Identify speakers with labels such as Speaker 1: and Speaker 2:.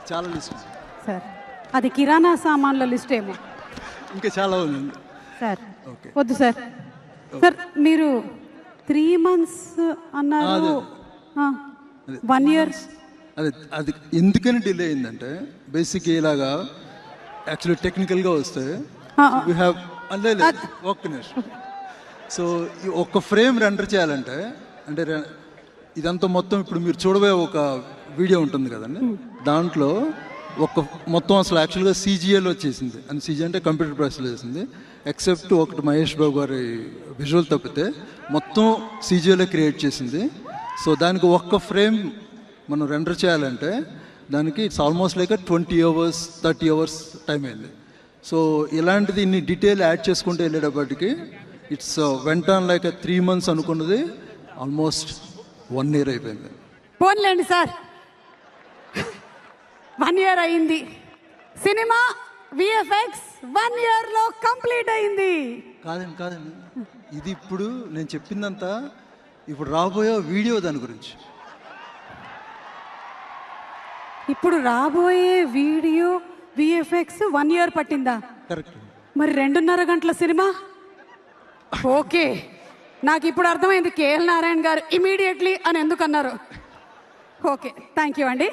Speaker 1: చాలా list
Speaker 2: sir అది కిరాణా సామాన్ల list ఏమో
Speaker 1: ఇంకా చాలా ఉంది
Speaker 2: సార్.
Speaker 1: ఓకే.
Speaker 2: వద్దు సార్. సార్ మీరు 3 months అన్నారు, 1 year.
Speaker 1: అది ఎందుకని డిలే అయిందంటే బేసిక్ ఇలాగా యాక్చువల్లీ టెక్నికల్గా వస్తే వీ హ్యావ్ ఒక్క నిమిషం. సో ఈ ఒక్క ఫ్రేమ్ రెండర్ చేయాలంటే అంటే ఇదంతా మొత్తం ఇప్పుడు మీరు చూడబోయే ఒక వీడియో ఉంటుంది కదండి, దాంట్లో మొత్తం అసలు యాక్చువల్గా సీజీఏలో వచ్చేసింది. అని సీజీ అంటే కంప్యూటర్ ప్రాసెస్లో చేసింది. ఎక్సెప్ట్ ఒకటి మహేష్ బాబు గారి విజువల్ తప్పితే మొత్తం సీజీఏలో క్రియేట్ చేసింది. సో దానికి ఒక్క ఫ్రేమ్ మనం రెండర్ చేయాలంటే దానికి it's almost like 20 hours 30 hours time అయింది. సో ఇలాంటిది ఇన్ని డీటెయిల్ యాడ్ చేసుకుంటూ వెళ్ళేటప్పటికి ఇట్స్ వెంట లైక్ 3 months అనుకున్నది ఆల్మోస్ట్ 1 year అయిపోయింది.
Speaker 2: పోన్లేండి సార్, 1 year అయింది. సినిమా విఎఫ్ఎక్స్ 1 yearలో కంప్లీట్ అయింది.
Speaker 1: కాదండి ఇది ఇప్పుడు నేను చెప్పిందంతా ఇప్పుడు రాబోయే వీడియో దాని గురించి.
Speaker 2: ఇప్పుడు రాబోయే వీడియో విఎఫ్ఎక్స్ 1 year పట్టిందా?
Speaker 1: కరెక్ట్.
Speaker 2: మరి 2.5 గంటల సినిమా. ఓకే, నాకు ఇప్పుడు అర్థమైంది కేఎల్ నారాయణ గారు ఇమీడియట్లీ అని ఎందుకు అన్నారు. ఓకే, థ్యాంక్ యూ అండి.